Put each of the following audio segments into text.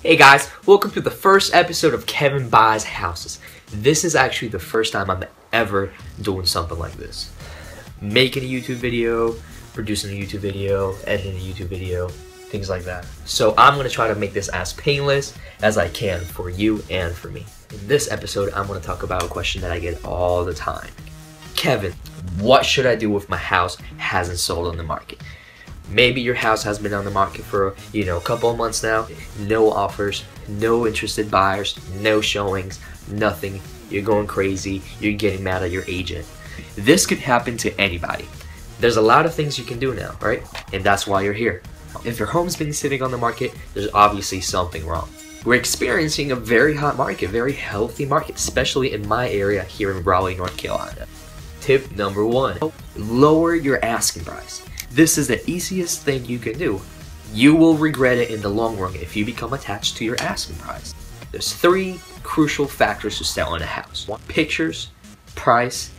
Hey guys, welcome to the first episode of Kevin Buys Houses. This is actually the first time I'm ever doing something like this. Making a YouTube video, producing a YouTube video, editing a YouTube video, things like that. So I'm going to try to make this as painless as I can for you and for me. In this episode, I'm going to talk about a question that I get all the time. Kevin, what should I do if my house hasn't sold on the market? Maybe your house has been on the market for, a couple of months now. No offers, no interested buyers, no showings, nothing. You're going crazy. You're getting mad at your agent. This could happen to anybody. There's a lot of things you can do now, right? And that's why you're here. If your home's been sitting on the market, there's obviously something wrong. We're experiencing a very hot market, very healthy market, especially in my area here in Raleigh, North Carolina. Tip number 1, lower your asking price. This is the easiest thing you can do. You will regret it in the long run if you become attached to your asking price. There's 3 crucial factors to selling a house: pictures, price,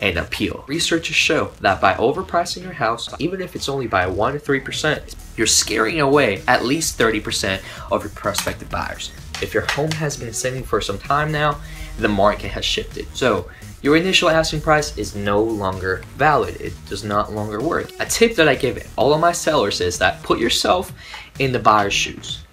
and appeal. Researchers show that by overpricing your house, even if it's only by 1 to 3%, you're scaring away at least 30% of your prospective buyers. If your home has been sitting for some time now, the market has shifted. So your initial asking price is no longer valid. It does not longer work. A tip that I give all of my sellers is that put yourself in the buyer's shoes.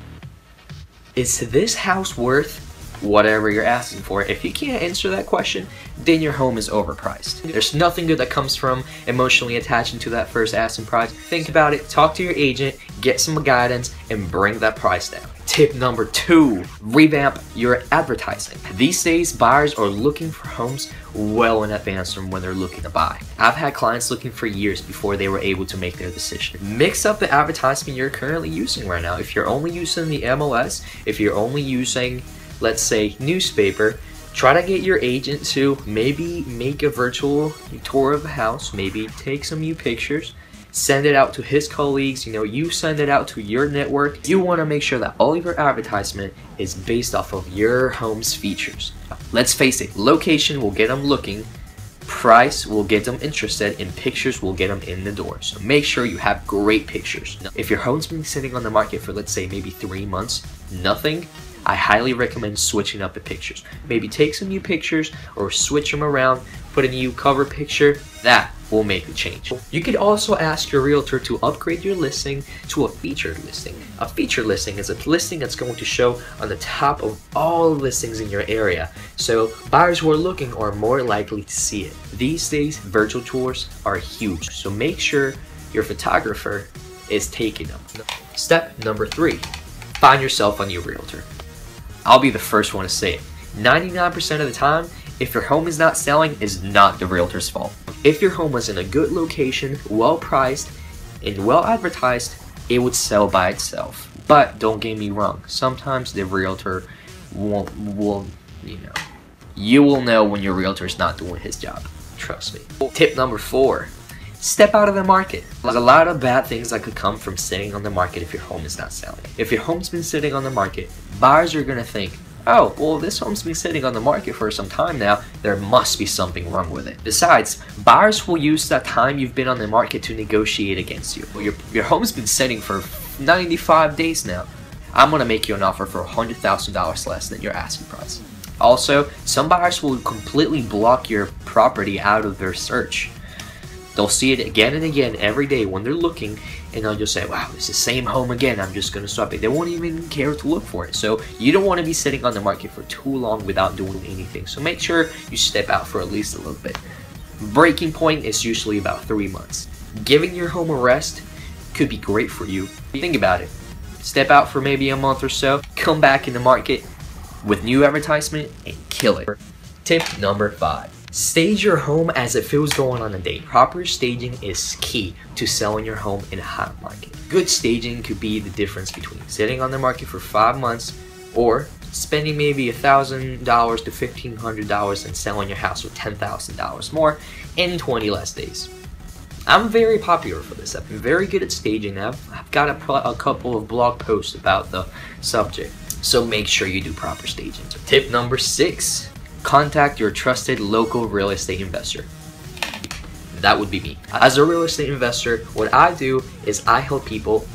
Is this house worth whatever you're asking for? If you can't answer that question, then your home is overpriced. There's nothing good that comes from emotionally attaching to that first asking price. Think about it, talk to your agent, get some guidance, and bring that price down. Tip number 2, revamp your advertising. These days, buyers are looking for homes well in advance from when they're looking to buy. I've had clients looking for years before they were able to make their decision. Mix up the advertisement you're currently using right now. If you're only using the MLS, if you're only using, let's say, newspaper, try to get your agent to maybe make a virtual tour of the house, maybe take some new pictures, send it out to his colleagues, you send it out to your network. You want to make sure that all of your advertisement is based off of your home's features. Let's face it, location will get them looking, price will get them interested, and pictures will get them in the door. So make sure you have great pictures. If your home's been sitting on the market for, let's say, maybe 3 months, nothing, I highly recommend switching up the pictures. Maybe take some new pictures or switch them around, put a new cover picture. That will make a change. You could also ask your realtor to upgrade your listing to a featured listing. A featured listing is a listing that's going to show on the top of all listings in your area, so buyers who are looking are more likely to see it. These days, virtual tours are huge, so make sure your photographer is taking them. Step number 3, find yourself a new realtor. I'll be the first one to say it. 99% of the time, if your home is not selling, it's not the realtor's fault. If your home was in a good location, well priced, and well advertised, it would sell by itself. But don't get me wrong, sometimes the realtor you will know when your realtor is not doing his job. Trust me. Tip number 4, step out of the market. There's a lot of bad things that could come from sitting on the market if your home is not selling. If your home's been sitting on the market, buyers are gonna think, oh, well, this home's been sitting on the market for some time now, there must be something wrong with it. Besides, buyers will use that time you've been on the market to negotiate against you. Well, your home's been sitting for 95 days now. I'm gonna make you an offer for $100,000 less than your asking price. Also, some buyers will completely block your property out of their search. They'll see it again and again every day when they're looking, and they'll just say, wow, it's the same home again, I'm just going to stop it. They won't even care to look for it. So you don't want to be sitting on the market for too long without doing anything. So make sure you step out for at least a little bit. Breaking point is usually about 3 months. Giving your home a rest could be great for you. Think about it. Step out for maybe a month or so, come back in the market with new advertisement, and kill it. Tip number 5. Stage your home as if it was going on a date. Proper staging is key to selling your home in a hot market. Good staging could be the difference between sitting on the market for 5 months or spending maybe $1,000 to $1,500 and selling your house for $10,000 more in 20 less days. I'm very popular for this. I've been very good at staging. I've got a couple of blog posts about the subject. So make sure you do proper staging. Tip number 6. Contact your trusted local real estate investor. That would be me. As a real estate investor, what I do is I help people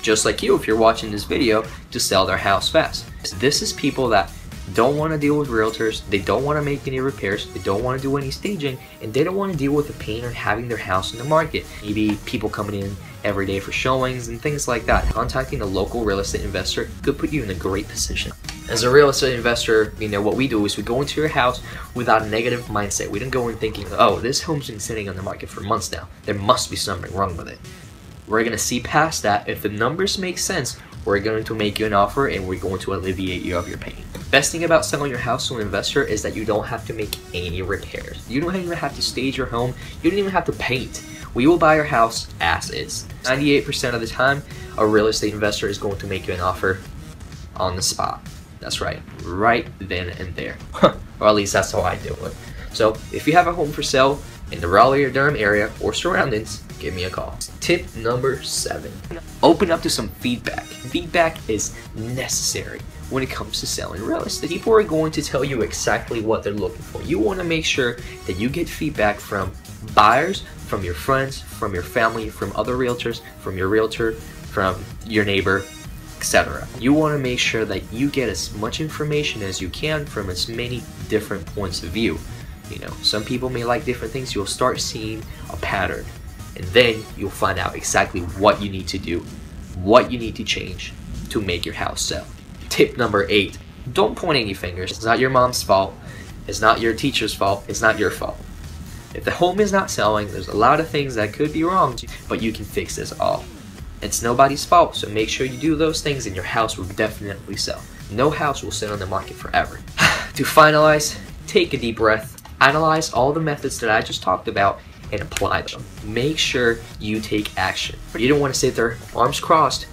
just like you if you're watching this video, to sell their house fast. This is people that don't want to deal with realtors, they don't want to make any repairs, they don't want to do any staging, and they don't want to deal with the pain of having their house in the market. Maybe people coming in every day for showings and things like that. Contacting a local real estate investor could put you in a great position. As a real estate investor, what we do is we go into your house without a negative mindset. We don't go in thinking, oh, this home's been sitting on the market for months now, there must be something wrong with it. We're going to see past that. If the numbers make sense, we're going to make you an offer and we're going to alleviate you of your pain. Best thing about selling your house to an investor is that you don't have to make any repairs. You don't even have to stage your home. You don't even have to paint. We will buy your house as is. 98% of the time, a real estate investor is going to make you an offer on the spot. That's right then and there. Or at least that's how I do it. So if you have a home for sale in the Raleigh or Durham area or surroundings, give me a call. Tip number 7. Open up to some feedback. Feedback is necessary when it comes to selling real estate. People are going to tell you exactly what they're looking for. You want to make sure that you get feedback from buyers, from your friends, from your family, from other realtors, from your realtor, from your neighbor, etc. You want to make sure that you get as much information as you can from as many different points of view. Some people may like different things. You'll start seeing a pattern, and then you'll find out exactly what you need to do, what you need to change to make your house sell. Tip number 8, don't point any fingers. It's not your mom's fault. It's not your teacher's fault. It's not your fault. If the home is not selling, there's a lot of things that could be wrong, but you can fix this all. It's nobody's fault, so make sure you do those things and your house will definitely sell. No house will sit on the market forever. To finalize, take a deep breath, analyze all the methods that I just talked about, and apply them. Make sure you take action. You don't want to sit there, arms crossed,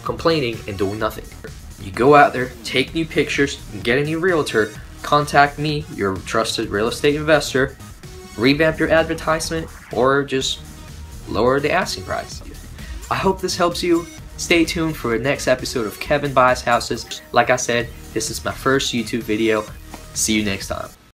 complaining and doing nothing. You go out there, take new pictures, get a new realtor, contact me, your trusted real estate investor, revamp your advertisement, or just lower the asking price. I hope this helps you. Stay tuned for the next episode of Kevin Buys Houses. Like I said, this is my first YouTube video. See you next time.